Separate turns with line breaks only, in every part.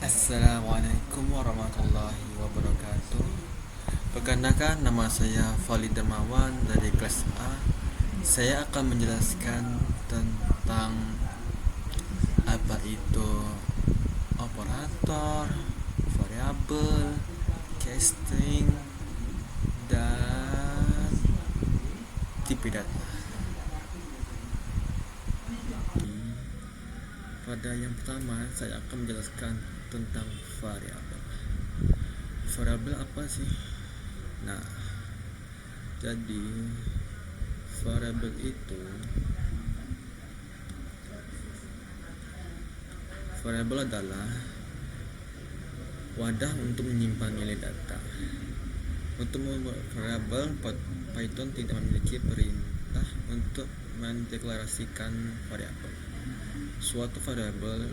Assalamualaikum warahmatullahi wabarakatuh. Perkenalkan, nama saya Fali Dermawan dari kelas A. Saya akan menjelaskan tentang apa itu operator, variabel, casting, dan tipe data. Pada yang pertama, saya akan menjelaskan tentang variabel. Variabel apa sih? Nah, jadi variabel itu variabel adalah wadah untuk menyimpan nilai data. Untuk membuat variabel, Python tidak memiliki perintah untuk mendeklarasikan variabel. Suatu variabel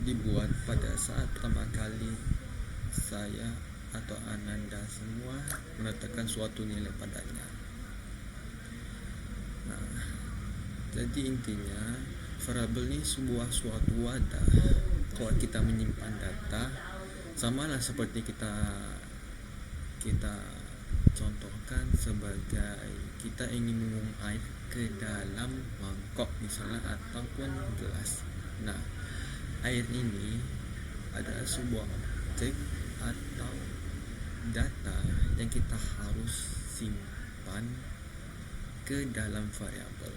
dibuat pada saat pertama kali saya atau Ananda semua menetapkan suatu nilai padanya. Nah, jadi intinya variabel ini suatu wadah kalau kita menyimpan data, samalah seperti kita contohkan sebagai kita ingin mengumpulkan air ke dalam mangkok misalnya ataupun gelas. Nah, air ini adalah sebuah objek atau data yang kita harus simpan ke dalam variabel.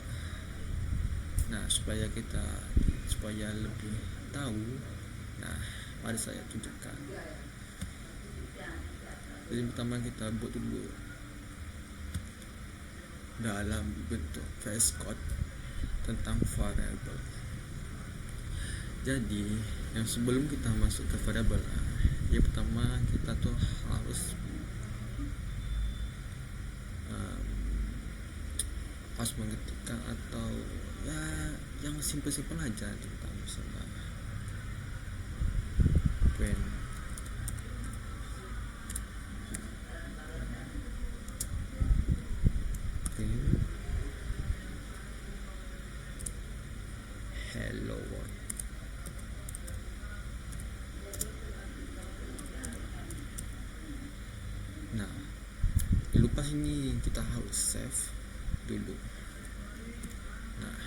Nah, supaya lebih tahu, nah, mari saya tunjukkan. Jadi pertama kita buat dulu dalam bentuk VS Code tentang variabel. Jadi yang sebelum kita masuk ke variabel, yang pertama kita tuh harus mengetikkan atau ya yang simpel-simpel aja tentang misalnya when hello world. Nah, lupa ini kita harus save dulu. Nah,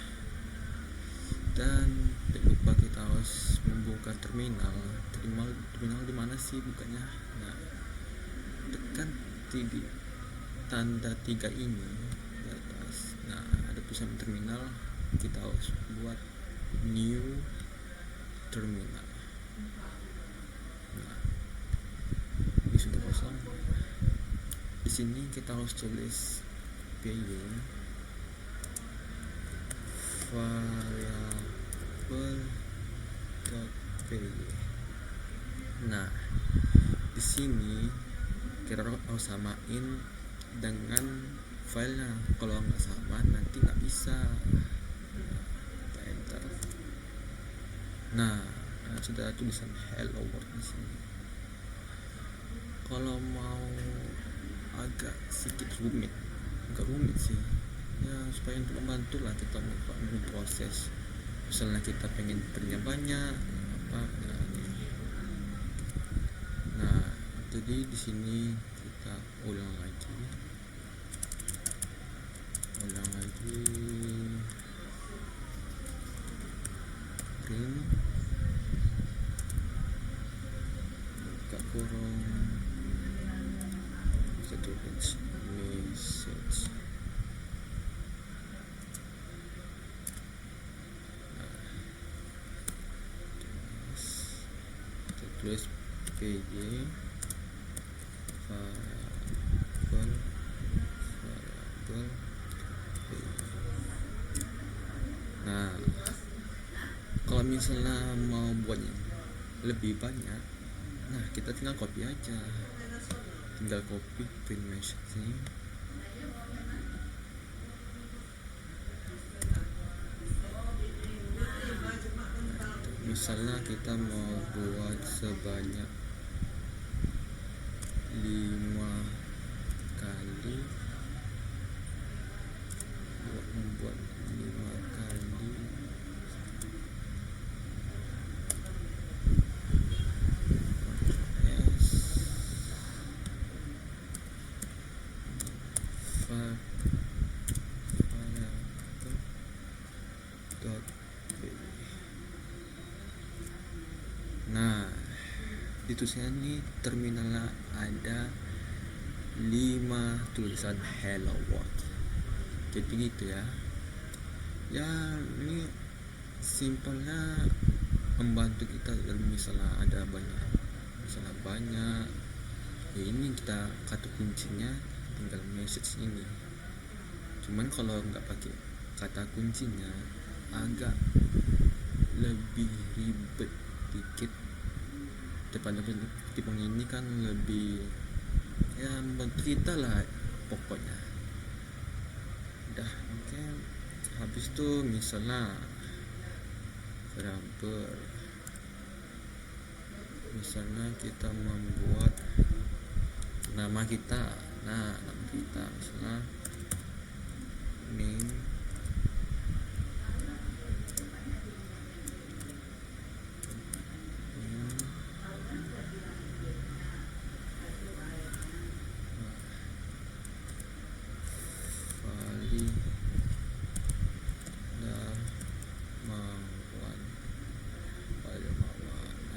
dan jangan lupa kita harus membuka terminal di mana sih bukanya. Nah, tekan tanda 3 ini di atas. Nah, ada tulisan terminal, kita harus buat new terminal. Nah, ini sudah kosong. Di sini kita harus tulis variable.py. Nah, di sini kita harus samain dengan filenya. Kalau nggak sama nanti nggak bisa. Enter. Nah, sudah tulisan hello world di sini. Kalau mau agak sedikit rumit, agak rumit sih ya, supaya untuk membantu lah kita memproses. Misalnya kita pengen ternyata banyak apa ya, nah jadi di sini kita ulang lagi print buka kurung satu message. Tulis py variable py. Nah, kalau misalnya mau buat lebih banyak, nah kita tinggal copy aja, print message ini. Misalnya kita mau buat sebanyak 5 kali, membuat 5 kali Nah, di tulisan ini terminalnya ada 5 tulisan hello world. Jadi gitu ya. Ya, ini simpelnya membantu kita dalam misalnya ada banyak ya, ini kita kata kuncinya tinggal message ini. Cuman kalau nggak pakai kata kuncinya agak lebih ribet dikit. Depan ini kan lebih ya membantu kita lah pokoknya. Udah, oke. Habis itu misalnya misalnya kita membuat nama kita. Nah, nama kita misalnya name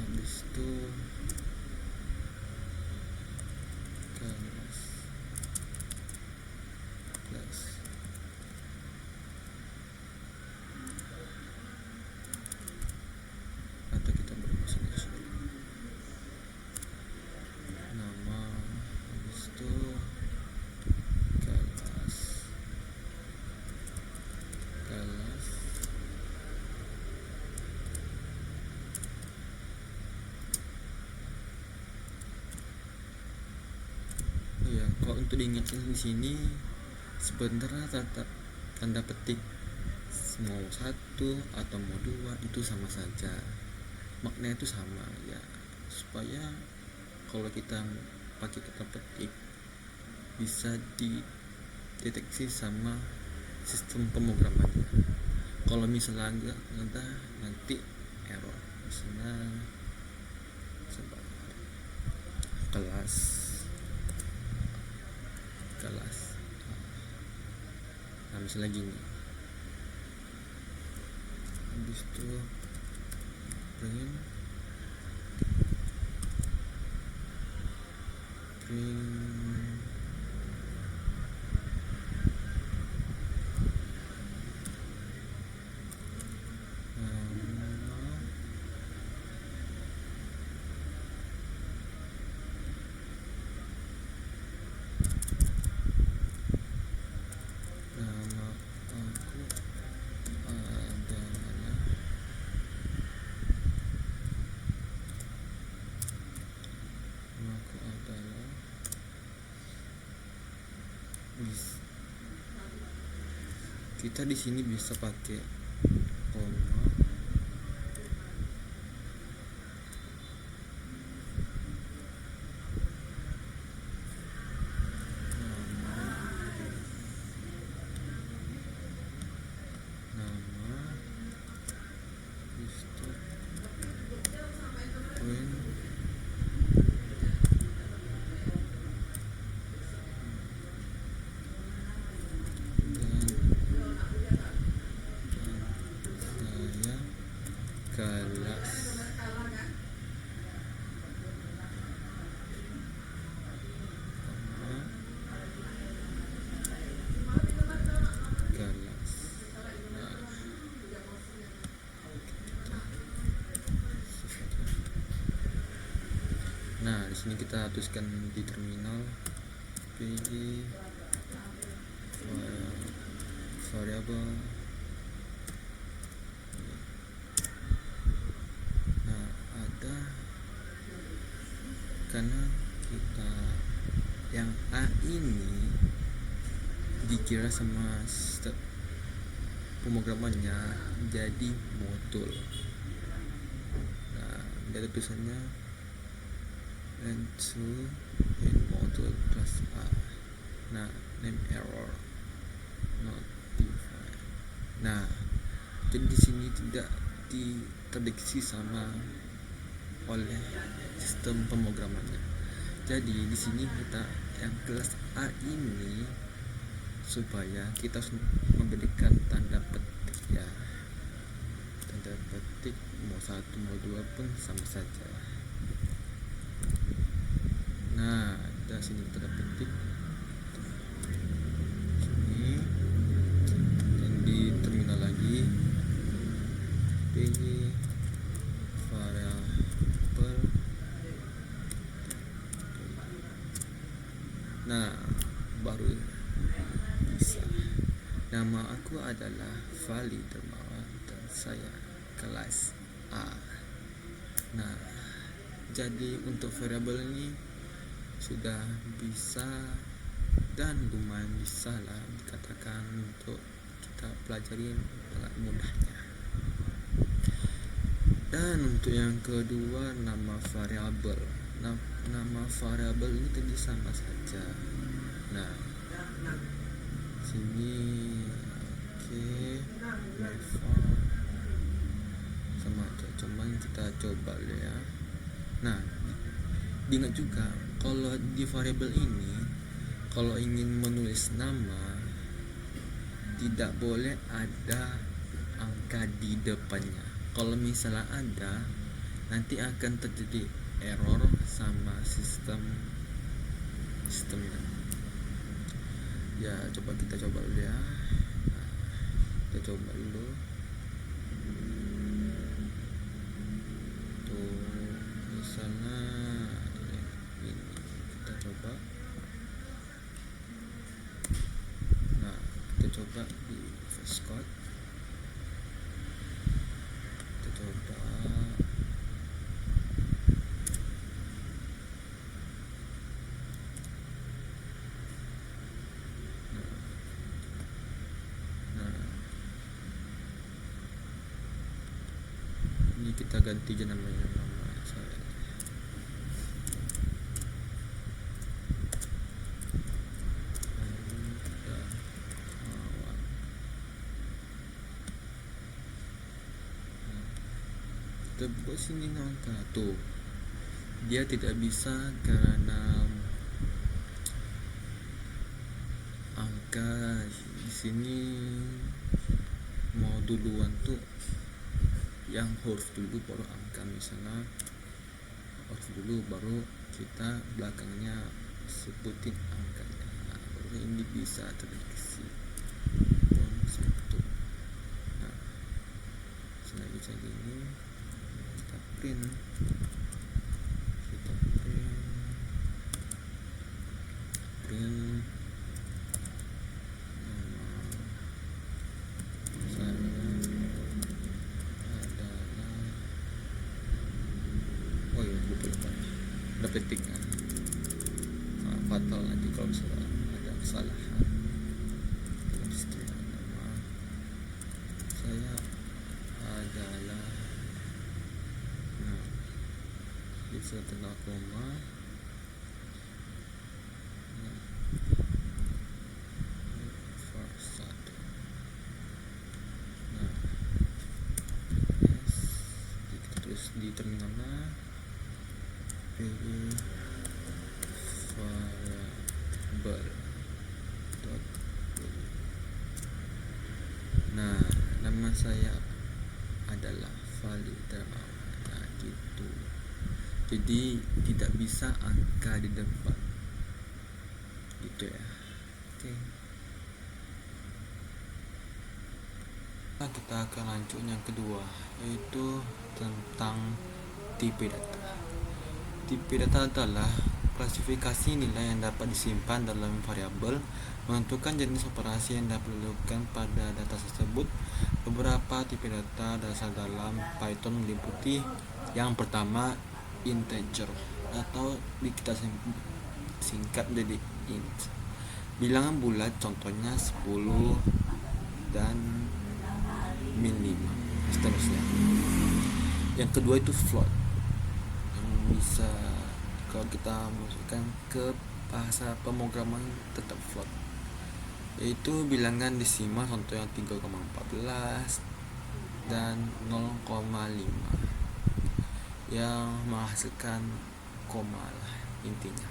habis itu kelas atau kita berbahasa Indonesia nama, habis itu kelas ya. Kalau untuk diingatkan di sini sebenarnya tanda petik mau 1 atau mau 2 itu sama saja, maknanya itu sama ya, supaya kalau kita pakai kata petik bisa dideteksi sama sistem pemrogramannya. Kalau misalnya enggak nanti error. Misalnya kelas nah misalnya gini, habis itu print kita di sini bisa pakai koma, nama, kelas nah di sini kita tuliskan di terminal pd variable. Nah, ada karena kita yang A ini dikira sama pemrogramannya jadi modul. Nah, dari tulisannya and2 in module class A. Nah, name error not defined. Nah, jadi di sini tidak diterdeteksi sama oleh sistem pemrogramannya. Jadi di sini kita yang kelas A ini supaya kita harus memberikan tanda petik ya, tanda petik mau satu mau dua pun sama saja. Nah, ada sini tanda petik sini, dan di terminal lagi pilih variabel. Nah, baru bisa. Nama aku adalah Fali Dermawan dan saya kelas A. Nah, jadi untuk variabel ini sudah bisa dan lumayan bisa lah dikatakan untuk kita pelajari sangat mudahnya. Dan untuk yang kedua, nama variabel. Nama variabel ini tadi sama saja. Nah, sini oke, sama aja, cuman kita coba dulu ya. Nah, diingat juga kalau di variabel ini, kalau ingin menulis nama tidak boleh ada angka di depannya. Kalau misalnya ada, nanti akan terjadi error sama sistemnya. Ya, kita coba dulu ya. Nah, kita coba dulu. Tuh, misalnya ini kita coba. Nah, kita coba di VS Code. Kita coba ini kita ganti aja namanya, nama saya. Kita buat sini angka tuh, dia tidak bisa karena angka di sini mau duluan tuh yang huruf dulu baru angka, misalnya huruf dulu baru kita belakangnya sebutin angkanya. Nah, baru ini bisa terdeteksi satu. Nah, selanjutnya gini kita print ada petiknya. Fatal nanti kalau misalnya ada kesalahan dalam sistem. Nama saya adalah, nah, di setelah koma, satu. Nah, kita tulis di terminalnya pilih variabel. Nah, nama saya adalah Fali Dermawan. Nah, gitu. Jadi tidak bisa angka di depan, gitu ya. Oke. Nah, kita akan lanjut yang kedua, yaitu tentang tipe data. Tipe data adalah klasifikasi nilai yang dapat disimpan dalam variabel, menentukan jenis operasi yang dapat dilakukan pada data tersebut. Beberapa tipe data dasar dalam Python meliputi yang pertama integer atau kita singkat menjadi int, bilangan bulat, contohnya 10 dan min 5, seterusnya. Yang kedua itu float, yang bisa kalau kita masukkan ke bahasa pemrograman tetap float, yaitu bilangan desimal, contohnya 3,14 dan 0,5 yang menghasilkan koma lah intinya.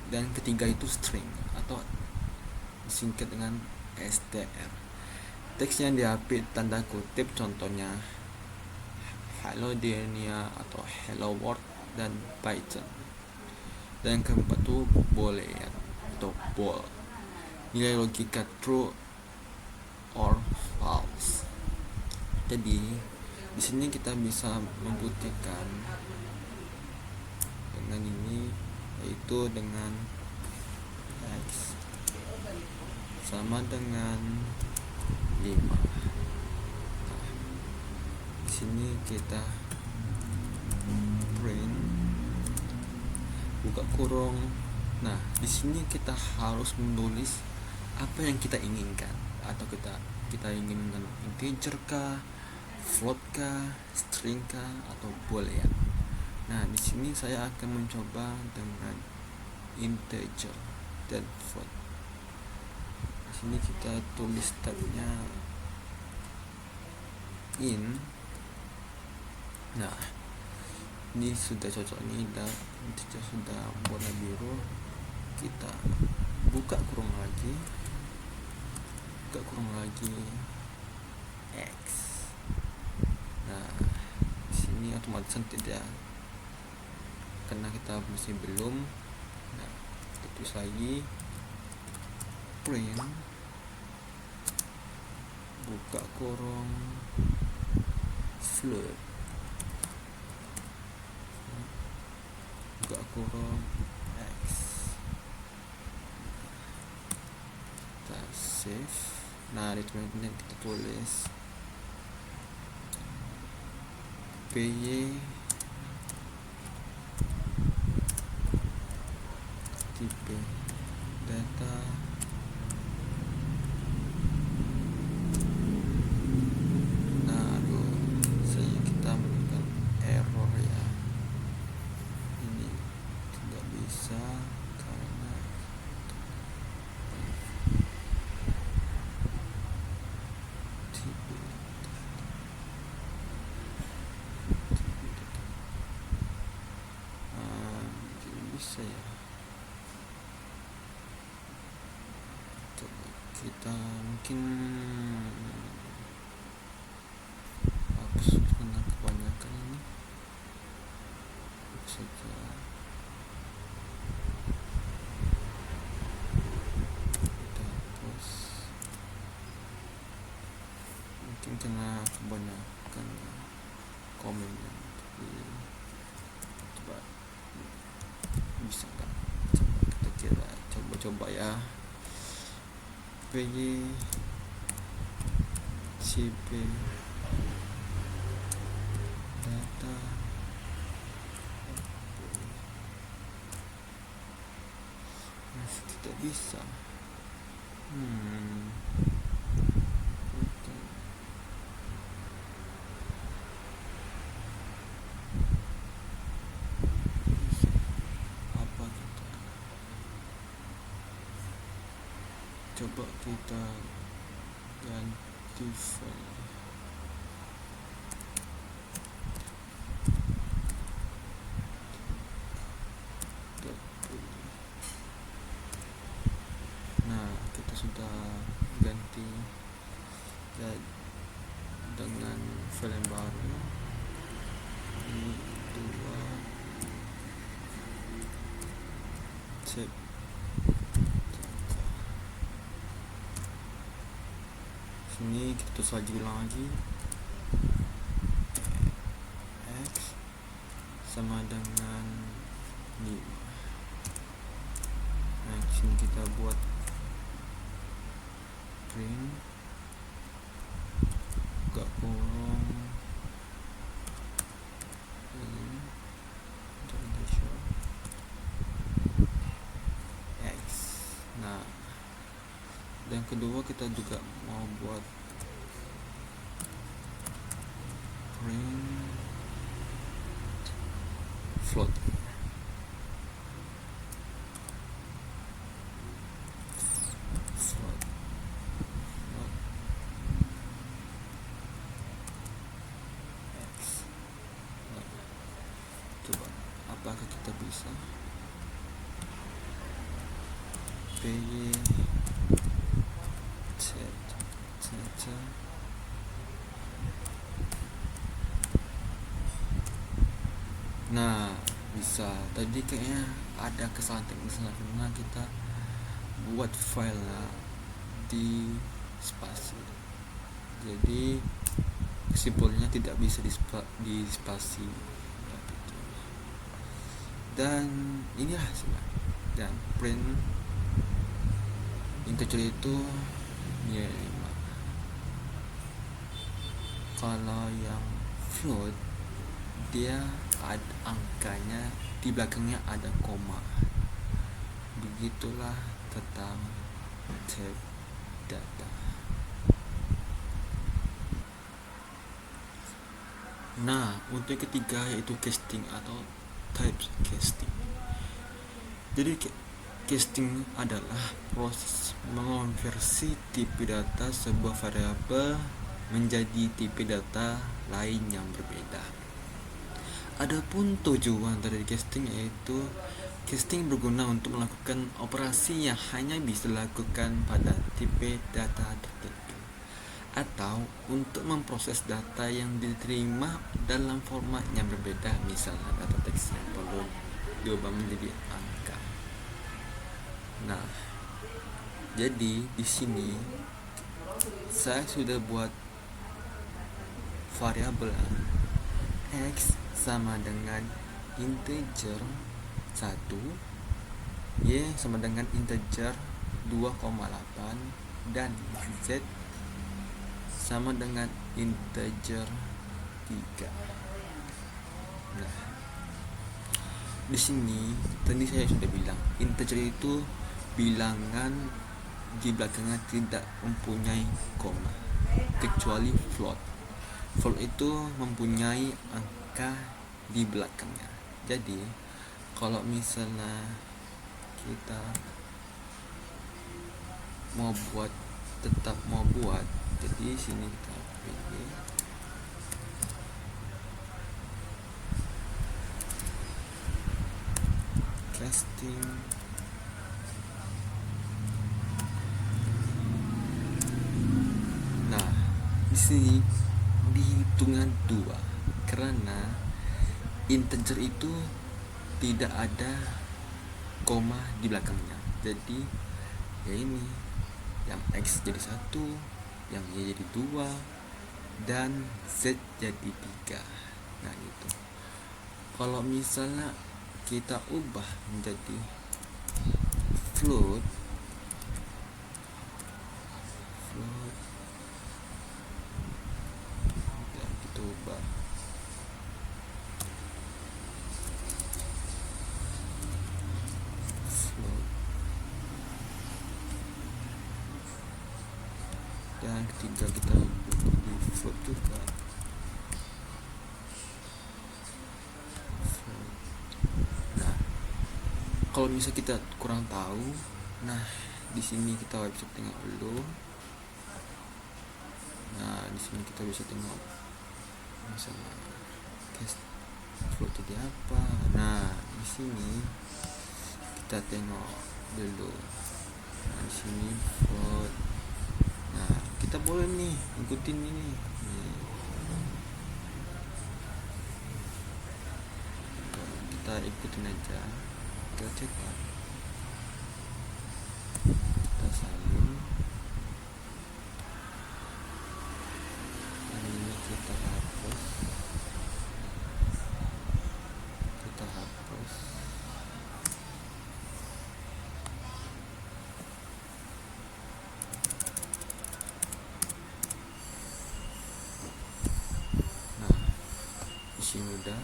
Dan ketiga itu string atau disingkat dengan str, teks yang diapit tanda kutip, contohnya Hello Dunia atau Hello World dan Python. Dan yang keempat tuh boolean atau bool, nilai logika true or false. Jadi di sini kita bisa membuktikan dengan ini, yaitu dengan X sama dengan 5. Nah, di sini kita print buka kurung. Nah, di sini kita harus menulis apa yang kita inginkan, atau kita inginkan integer kah, float kah, string kah, atau boolean. Nah, di sini saya akan mencoba dengan integer dan float. Di sini kita tulis tabnya in. Nah, ini sudah cocok nih, integer sudah warna biru. Kita buka kurung lagi X. Nah, di sini otomatis tidak, karena kita masih belum. Nah, kita tulis lagi print buka kurung float buka kurung X. Kita save. Nah, di tempat kita tulis PY tipe data kita menemukan error ya. Ini tidak bisa karena tidak bisa ya. Coba kita mungkin hapus karena kebanyakan ini. Saja kita hapus, mungkin karena kebanyakan komennya. Tapi coba bisa nggak, kita coba ya. PY CP data masih tidak bisa. Apa kita coba kita ganti file. Nah, kita sudah ganti dengan file yang baru. Ini 2 cek. Sini kita tulis ulang lagi X sama dengan 5. Nah, sini kita buat print buka kurung X. Nah, dan kedua kita juga mau buat print float. X. Nah, coba apakah kita bisa PY Nah, bisa. Tadi kayaknya ada kesalahan teknis lah karena kita buat file di spasi. Jadi kesimpulannya tidak bisa di spasi ya, gitu. Dan inilah sebenarnya. Dan print integer itu nilai 5. Kalau yang float dia ada angkanya, di belakangnya ada koma. Begitulah tentang type data. Nah, untuk yang ketiga yaitu casting atau type casting. Jadi casting adalah proses mengonversi tipe data sebuah variabel menjadi tipe data lain yang berbeda. Adapun tujuan dari casting yaitu casting berguna untuk melakukan operasi yang hanya bisa dilakukan pada tipe data tertentu, atau untuk memproses data yang diterima dalam format yang berbeda, misalnya data teks yang perlu diubah menjadi angka. Nah, jadi di sini saya sudah buat variabel x sama dengan integer 1, y sama dengan integer 2,8, dan z sama dengan integer 3. Nah, di sini tadi saya sudah bilang integer itu bilangan di belakangnya tidak mempunyai koma kecuali float. Float itu mempunyai angka di belakangnya. Jadi kalau misalnya kita tetap mau buat, jadi sini kita pilih casting. Nah, di sini dihitungkan 2 karena integer itu tidak ada koma di belakangnya. Jadi ya ini, yang x jadi 1, yang y jadi 2, dan z jadi 3. Nah itu. Kalau misalnya kita ubah menjadi float dan kita ubah float, dan ketiga kita di float juga. Nah, kalau misalnya kita kurang tahu, nah di sini kita bisa tengok dulu. Nah, di sini kita bisa tengok misalnya float jadi apa. Nah, di sini kita tengok dulu. Nah, di sini float. Nah, kita boleh nih ikutin ini. Kita ikutin aja. Kita cetak. Kita salin. Dan ini kita hapus. Nah, di sini udah.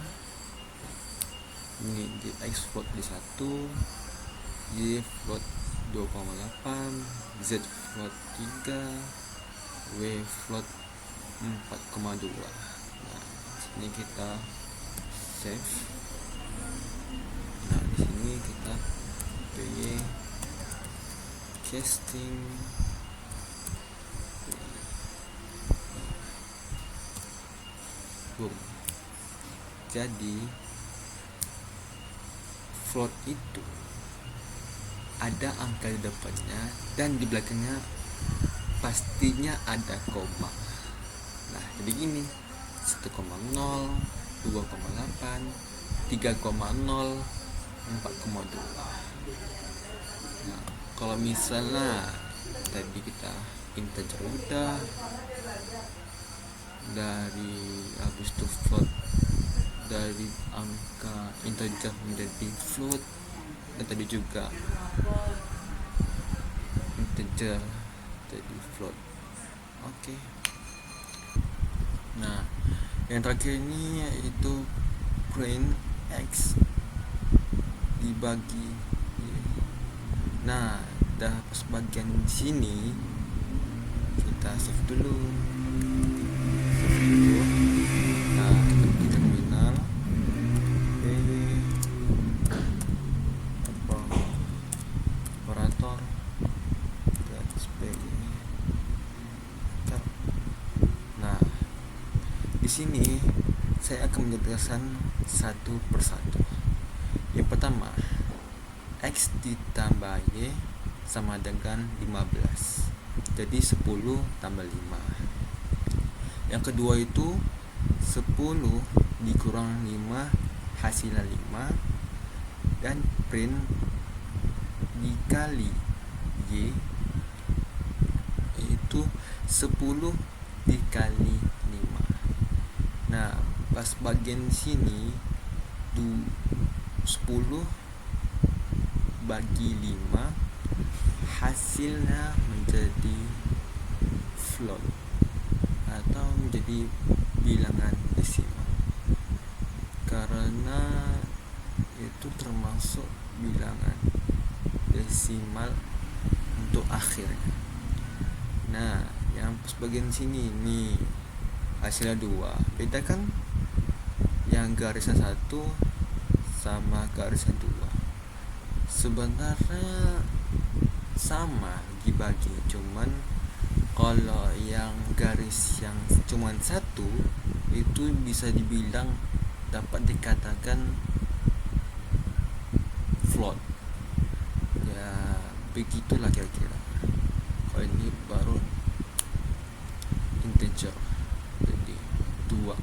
Ini di x float di 1, y float 2,8, z float 3, w float 4,2. Nah, sini kita save. Nah, di sini kita pilih casting. Boom. Jadi float itu ada angka di depannya dan di belakangnya pastinya ada koma. Nah, jadi gini, 1,0, 2,8, 3,0, 4,2. Nah, kalau misalnya tadi kita integer udah, dari habis itu float, dari angka integer menjadi float, dan tadi juga integer jadi float. Oke. Nah, yang terakhir ini yaitu print x dibagi. Nah, dah pas bagian sini kita save dulu. Nah, kita di terminal. Operator Nah, di sini saya akan menjelaskan satu persatu. Yang pertama, X ditambah Y sama dengan 15. Jadi 10 tambah 5. Yang kedua itu 10 dikurang 5 hasilnya 5. Dan print dikali Y itu 10 dikali 5. Nah, pas bagian sini 10 bagi 5 hasilnya menjadi float atau menjadi bilangan desimal, karena itu termasuk bilangan desimal untuk akhirnya. Nah, yang pas bagian sini nih hasilnya 2. Bedakan yang garisnya 1 sama garisnya 2. Sebenarnya sama dibagi, cuman kalau yang garis yang cuman 1 itu bisa dibilang dapat dikatakan float. Ya, begitulah kira-kira. Kalau ini baru integer, jadi 2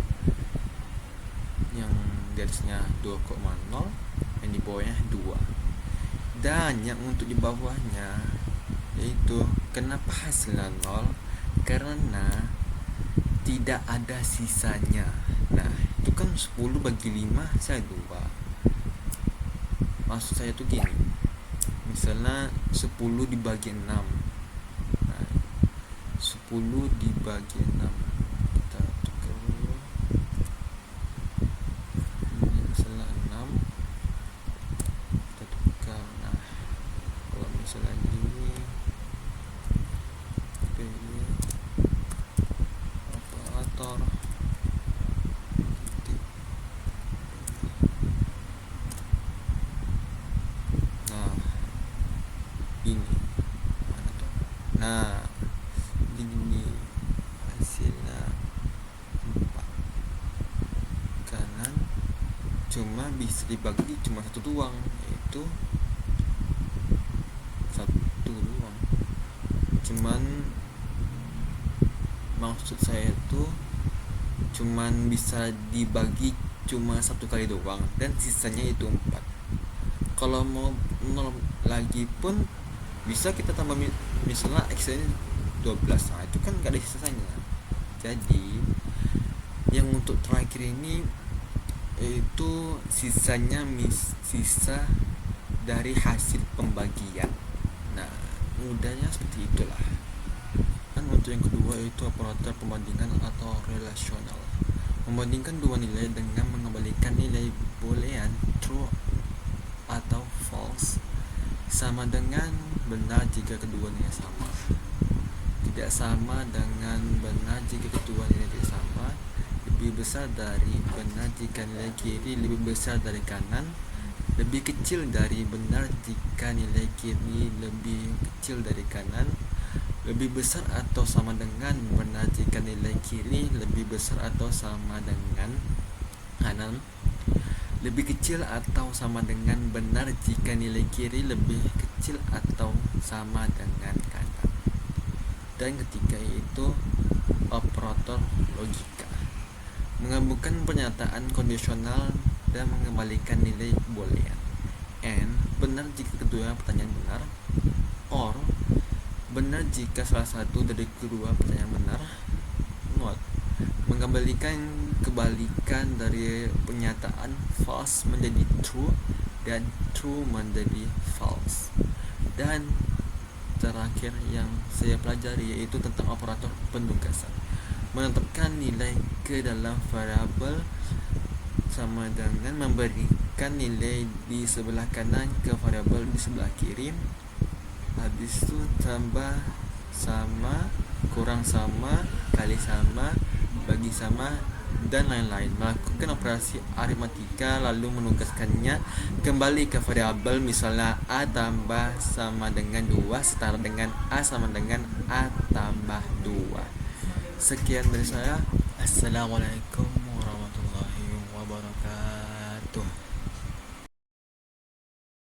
yang garisnya 2,0, yang di bawahnya 2. Dan yang untuk di bawahnya yaitu kenapa hasilnya 0? Karena tidak ada sisanya. Nah, itu kan 10 bagi 5 saya 2. Maksud saya tuh gini, misalnya 10 dibagi 6. Nah, 10 dibagi 6 kita tukar dulu. Ini misalnya 6 kita tukar. Nah, kalau misalnya ini operator Nah, ini hasilnya 4. Kanan cuma bisa dibagi cuma 1 doang, yaitu 1 doang. Cuman maksud saya itu cuman bisa dibagi cuma 1 kali doang, dan sisanya itu 4. Kalau mau 0 lagi pun bisa kita tambah, misalnya X ini 12. Nah, itu kan gak ada sisanya. Jadi yang untuk terakhir ini itu sisanya sisa dari hasil pembagian. Nah, mudahnya seperti itulah. Dan untuk yang kedua itu operator pembandingan atau relasional. Membandingkan dua nilai dengan mengembalikan nilai boolean true atau false sama dengan benar jika keduanya sama. Tidak sama dengan benar jika kedua nilai tidak sama. Lebih besar dari benar jika nilai kiri lebih besar dari kanan. Lebih kecil dari benar jika nilai kiri lebih kecil dari kanan. Lebih besar atau sama dengan benar jika nilai kiri lebih besar atau sama dengan kanan. Lebih kecil atau sama dengan benar jika nilai kiri lebih kecil atau sama dengan kanan. Dan ketiga itu operator logika. Menggabungkan pernyataan kondisional dan mengembalikan nilai boolean. And benar jika kedua pertanyaan benar, or benar jika salah satu dari kedua pertanyaan benar. Not mengembalikan kebalikan dari pernyataan false menjadi true dan true menjadi false. Dan terakhir yang saya pelajari yaitu tentang operator penugasan. Menetapkan nilai ke dalam variabel sama dengan memberikan nilai di sebelah kanan ke variabel di sebelah kiri. Habis itu tambah sama, kurang sama, kali sama, bagi sama, dan lain-lain. Melakukan operasi aritmatika lalu menugaskannya kembali ke variabel, misalnya A tambah sama dengan 2 setara dengan A sama dengan A tambah 2. Sekian dari saya. Assalamualaikum warahmatullahi wabarakatuh.